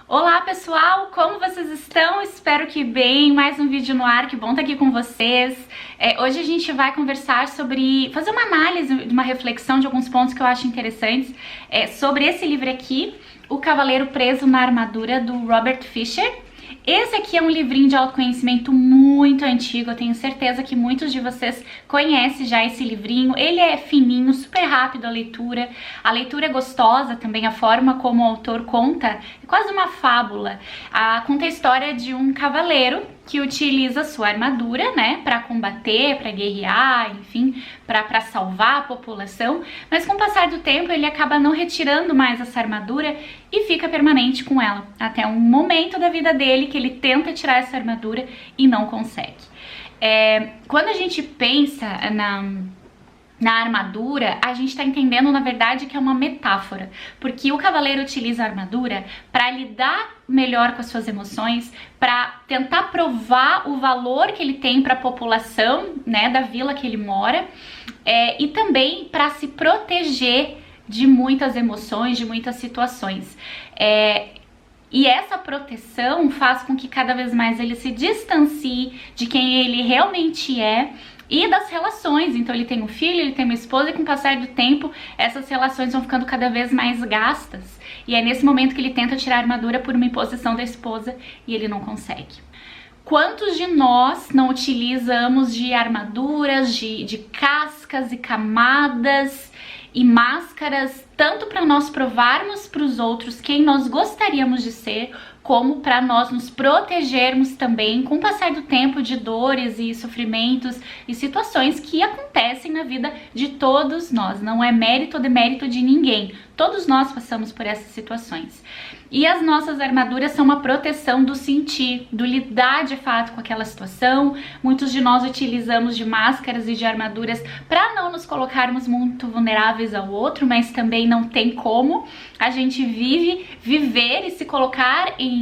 Olá pessoal, como vocês estão? Espero que bem, mais um vídeo no ar, que bom estar aqui com vocês. Hoje a gente vai conversar sobre, fazer uma análise, uma reflexão de alguns pontos que eu acho interessantes sobre esse livro aqui, O Cavaleiro Preso na Armadura, do Robert Fisher. Esse aqui é um livrinho de autoconhecimento muito antigo, eu tenho certeza que muitos de vocês conhecem já esse livrinho. Ele é fininho, super rápido a leitura é gostosa também, a forma como o autor conta, é quase uma fábula. Conta a história de um cavaleiro que utiliza sua armadura, né, para combater, para guerrear, enfim, para salvar a população, mas com o passar do tempo ele acaba não retirando mais essa armadura e fica permanente com ela, até um momento da vida dele que ele tenta tirar essa armadura e não consegue. Quando a gente pensa na armadura, a gente está entendendo, na verdade, que é uma metáfora, porque o cavaleiro utiliza a armadura para lidar melhor com as suas emoções, para tentar provar o valor que ele tem para a população, né, da vila que ele mora, e também para se proteger de muitas emoções, de muitas situações. E essa proteção faz com que cada vez mais ele se distancie de quem ele realmente é e das relações. Então ele tem um filho, ele tem uma esposa, e com o passar do tempo essas relações vão ficando cada vez mais gastas. E é nesse momento que ele tenta tirar a armadura por uma imposição da esposa e ele não consegue. Quantos de nós não utilizamos de armaduras, de cascas e camadas e máscaras, tanto para nós provarmos para os outros quem nós gostaríamos de ser, como para nós nos protegermos também com o passar do tempo de dores e sofrimentos e situações que acontecem na vida de todos nós. Não é mérito ou demérito de ninguém. Todos nós passamos por essas situações. E as nossas armaduras são uma proteção do sentir, do lidar de fato com aquela situação. Muitos de nós utilizamos de máscaras e de armaduras para não nos colocarmos muito vulneráveis ao outro, mas também não tem como a gente viver e se colocar em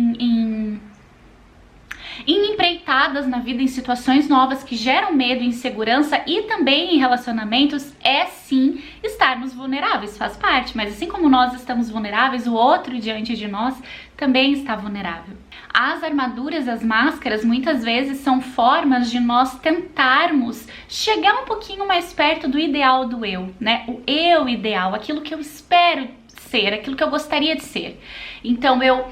empreitadas na vida, em situações novas que geram medo e insegurança, e também em relacionamentos, é sim estarmos vulneráveis, faz parte, mas assim como nós estamos vulneráveis, o outro diante de nós também está vulnerável. As armaduras, as máscaras, muitas vezes são formas de nós tentarmos chegar um pouquinho mais perto do ideal do eu, né? O eu ideal, aquilo que eu espero ser, aquilo que eu gostaria de ser. Então eu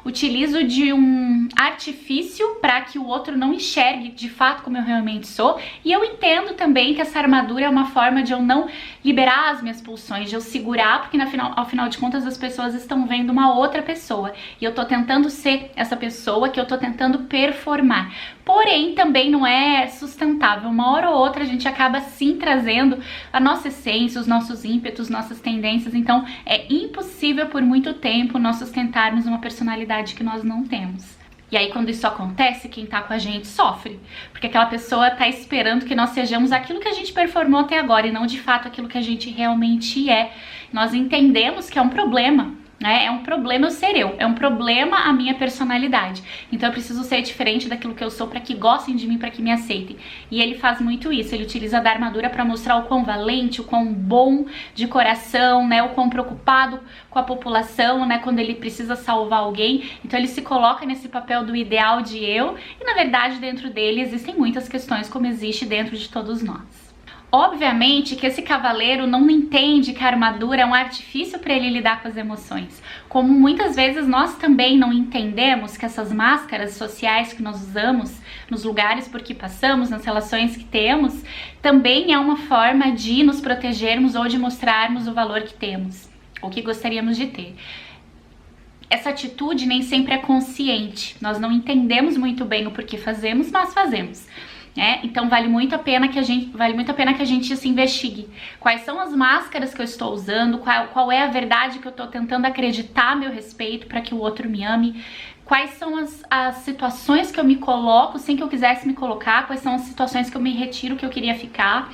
utilizo de um artifício para que o outro não enxergue de fato como eu realmente sou, e eu entendo também que essa armadura é uma forma de eu não liberar as minhas pulsões, de eu segurar, porque ao final de contas as pessoas estão vendo uma outra pessoa, e eu tô tentando ser essa pessoa que eu tô tentando performar. Porém, também não é sustentável. Uma hora ou outra a gente acaba sim trazendo a nossa essência, os nossos ímpetos, nossas tendências. Então é impossível por muito tempo nós sustentarmos uma personalidade que nós não temos. E aí quando isso acontece, quem tá com a gente sofre, porque aquela pessoa tá esperando que nós sejamos aquilo que a gente performou até agora e não de fato aquilo que a gente realmente é. Nós entendemos que é um problema, né? É um problema eu ser eu, é um problema a minha personalidade. Então eu preciso ser diferente daquilo que eu sou para que gostem de mim, para que me aceitem. E ele faz muito isso, ele utiliza da armadura para mostrar o quão valente, o quão bom de coração, né? O quão preocupado com a população, né? Quando ele precisa salvar alguém. Então ele se coloca nesse papel do ideal de eu, e na verdade dentro dele existem muitas questões, como existe dentro de todos nós. Obviamente que esse cavaleiro não entende que a armadura é um artifício para ele lidar com as emoções. Como muitas vezes nós também não entendemos que essas máscaras sociais que nós usamos nos lugares por que passamos, nas relações que temos, também é uma forma de nos protegermos ou de mostrarmos o valor que temos, ou que gostaríamos de ter. Essa atitude nem sempre é consciente. Nós não entendemos muito bem o porquê fazemos, mas fazemos. Então vale muito a pena que a gente se investigue. Quais são as máscaras que eu estou usando? Qual é a verdade que eu estou tentando acreditar a meu respeito para que o outro me ame? Quais são as situações que eu me coloco sem que eu quisesse me colocar? Quais são as situações que eu me retiro que eu queria ficar?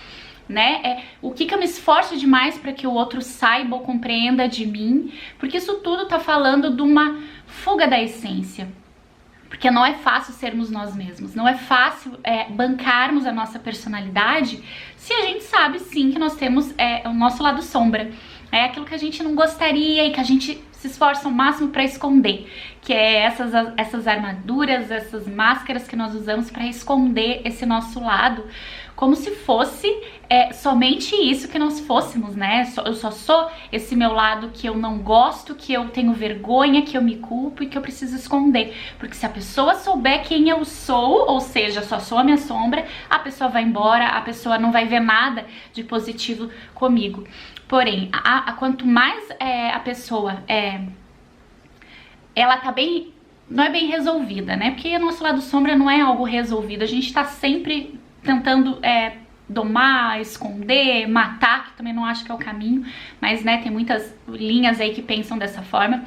Né? O que eu me esforço demais para que o outro saiba ou compreenda de mim? Porque isso tudo tá falando de uma fuga da essência. Porque não é fácil sermos nós mesmos, não é fácil bancarmos a nossa personalidade se a gente sabe sim que nós temos o nosso lado sombra. é aquilo que a gente não gostaria e que a gente se esforça ao máximo para esconder, que é essas armaduras, essas máscaras que nós usamos para esconder esse nosso lado, como se fosse somente isso que nós fôssemos, né? Eu só sou esse meu lado que eu não gosto, que eu tenho vergonha, que eu me culpo e que eu preciso esconder. Porque se a pessoa souber quem eu sou, ou seja, só sou a minha sombra, a pessoa vai embora, a pessoa não vai ver nada de positivo comigo. Porém, quanto mais a pessoa ela tá bem, não é bem resolvida, né? Porque o nosso lado sombra não é algo resolvido, a gente tá sempre tentando domar, esconder, matar, que também não acho que é o caminho, mas né, tem muitas linhas aí que pensam dessa forma.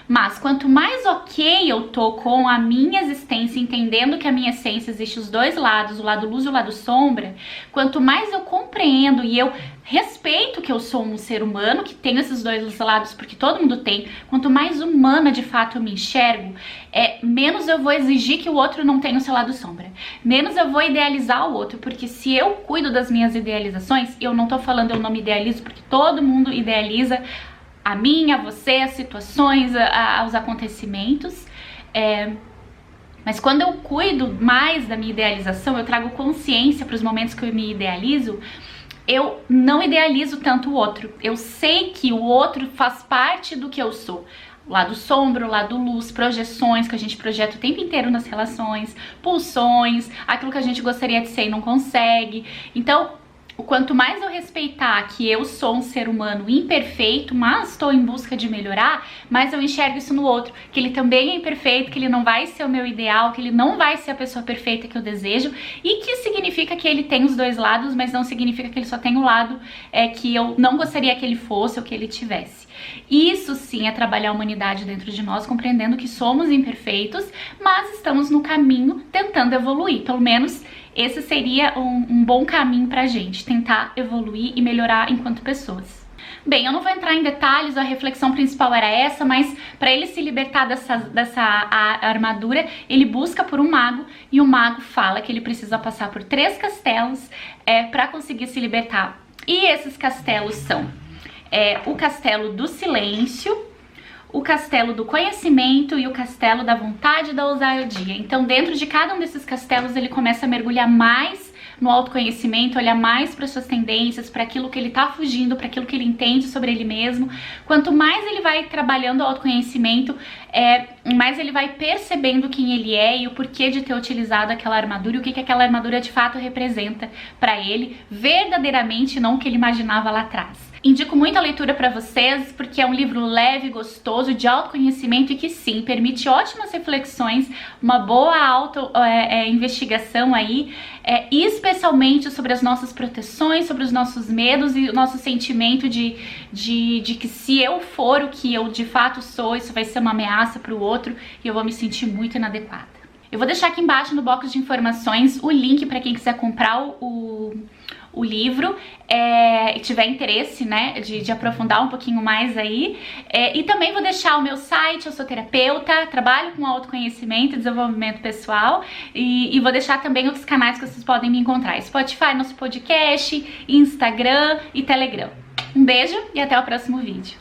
Mas quanto mais ok eu tô com a minha existência, entendendo que a minha essência existe os dois lados, o lado luz e o lado sombra, quanto mais eu compreendo e eu respeito que eu sou um ser humano que tem esses dois lados, porque todo mundo tem, quanto mais humana de fato eu me enxergo, menos eu vou exigir que o outro não tenha o seu lado sombra, menos eu vou idealizar o outro, porque se eu cuido das minhas idealizações, eu não tô falando eu não me idealizo, porque todo mundo idealiza a mim, a você, as situações, os acontecimentos, mas quando eu cuido mais da minha idealização, eu trago consciência para os momentos que eu me idealizo, eu não idealizo tanto o outro, eu sei que o outro faz parte do que eu sou. O lado sombra, o lado luz, projeções que a gente projeta o tempo inteiro nas relações, pulsões, aquilo que a gente gostaria de ser e não consegue. Então, quanto mais eu respeitar que eu sou um ser humano imperfeito, mas estou em busca de melhorar, mais eu enxergo isso no outro, que ele também é imperfeito, que ele não vai ser o meu ideal, que ele não vai ser a pessoa perfeita que eu desejo, e que significa que ele tem os dois lados, mas não significa que ele só tem o lado que eu não gostaria que ele fosse ou que ele tivesse. Isso sim é trabalhar a humanidade dentro de nós, compreendendo que somos imperfeitos, mas estamos no caminho tentando evoluir, pelo menos esse seria um bom caminho pra gente, tentar evoluir e melhorar enquanto pessoas. Bem, eu não vou entrar em detalhes, a reflexão principal era essa, mas para ele se libertar dessa armadura, ele busca por um mago, e o mago fala que ele precisa passar por 3 castelos para conseguir se libertar. E esses castelos são o castelo do silêncio, o castelo do conhecimento e o castelo da vontade e da ousadia. Então, dentro de cada um desses castelos, ele começa a mergulhar mais no autoconhecimento, olhar mais para suas tendências, para aquilo que ele tá fugindo, para aquilo que ele entende sobre ele mesmo. Quanto mais ele vai trabalhando o autoconhecimento, mais ele vai percebendo quem ele é e o porquê de ter utilizado aquela armadura e o que aquela armadura de fato representa para ele, verdadeiramente, não o que ele imaginava lá atrás. Indico muito a leitura para vocês, porque é um livro leve, gostoso, de autoconhecimento e que sim, permite ótimas reflexões, uma boa investigação aí, e especialmente sobre as nossas proteções, sobre os nossos medos e o nosso sentimento de que se eu for o que eu de fato sou, isso vai ser uma ameaça para o outro e eu vou me sentir muito inadequada. Eu vou deixar aqui embaixo no box de informações o link para quem quiser comprar o livro e tiver interesse, né, de aprofundar um pouquinho mais aí. E também vou deixar o meu site, eu sou terapeuta, trabalho com autoconhecimento e desenvolvimento pessoal, e vou deixar também outros canais que vocês podem me encontrar: Spotify, nosso podcast, Instagram e Telegram. Um beijo e até o próximo vídeo.